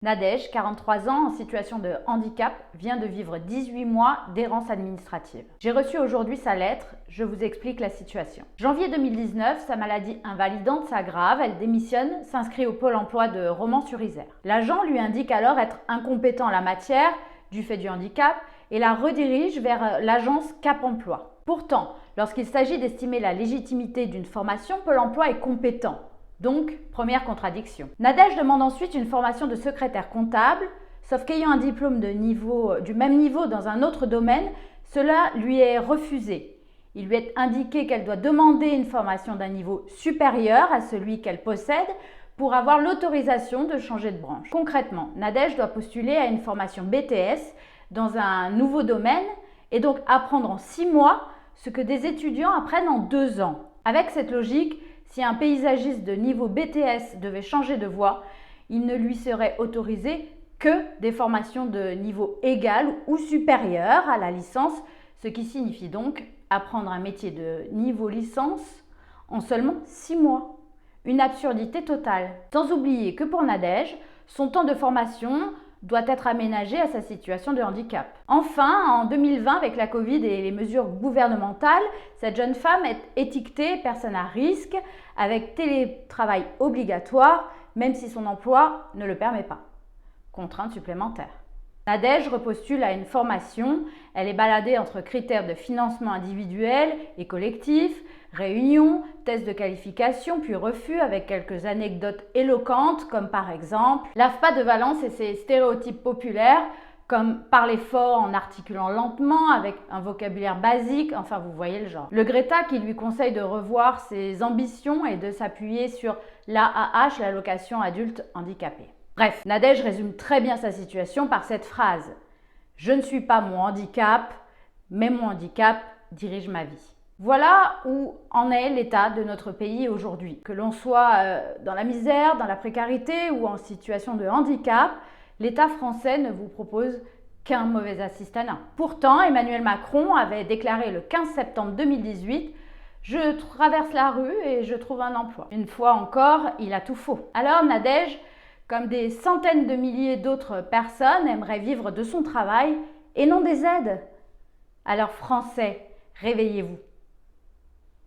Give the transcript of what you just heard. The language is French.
Nadège, 43 ans, en situation de handicap, vient de vivre 18 mois d'errance administrative. J'ai reçu aujourd'hui sa lettre, je vous explique la situation. Janvier 2019, sa maladie invalidante s'aggrave, elle démissionne, s'inscrit au pôle emploi de Romans-sur-Isère. L'agent lui indique alors être incompétent en la matière, du fait du handicap, et la redirige vers l'agence Cap Emploi. Pourtant, lorsqu'il s'agit d'estimer la légitimité d'une formation, Pôle emploi est compétent. Donc, première contradiction. Nadège demande ensuite une formation de secrétaire comptable, sauf qu'ayant un diplôme du même niveau dans un autre domaine, cela lui est refusé. Il lui est indiqué qu'elle doit demander une formation d'un niveau supérieur à celui qu'elle possède pour avoir l'autorisation de changer de branche. Concrètement, Nadège doit postuler à une formation BTS dans un nouveau domaine et donc apprendre en 6 mois ce que des étudiants apprennent en 2 ans. Avec cette logique, si un paysagiste de niveau BTS devait changer de voie, il ne lui serait autorisé que des formations de niveau égal ou supérieur à la licence, ce qui signifie donc apprendre un métier de niveau licence en seulement 6 mois. Une absurdité totale. Sans oublier que pour Nadège, son temps de formation doit être aménagé à sa situation de handicap. Enfin, en 2020, avec la Covid et les mesures gouvernementales, cette jeune femme est étiquetée personne à risque avec télétravail obligatoire, même si son emploi ne le permet pas. Contrainte supplémentaire. Nadège repostule à une formation, elle est baladée entre critères de financement individuel et collectif, réunions, tests de qualification puis refus avec quelques anecdotes éloquentes comme par exemple l'AFPA de Valence et ses stéréotypes populaires comme parler fort en articulant lentement avec un vocabulaire basique, enfin vous voyez le genre. Le Greta qui lui conseille de revoir ses ambitions et de s'appuyer sur l'AAH, l'allocation adulte handicapé. Bref, Nadège résume très bien sa situation par cette phrase « Je ne suis pas mon handicap, mais mon handicap dirige ma vie ». Voilà où en est l'état de notre pays aujourd'hui. Que l'on soit dans la misère, dans la précarité ou en situation de handicap, l'État français ne vous propose qu'un mauvais assistanat. Pourtant, Emmanuel Macron avait déclaré le 15 septembre 2018 « Je traverse la rue et je trouve un emploi ». Une fois encore, il a tout faux. Alors Nadège, comme des centaines de milliers d'autres personnes, aimerait vivre de son travail et non des aides. Alors Français, réveillez-vous.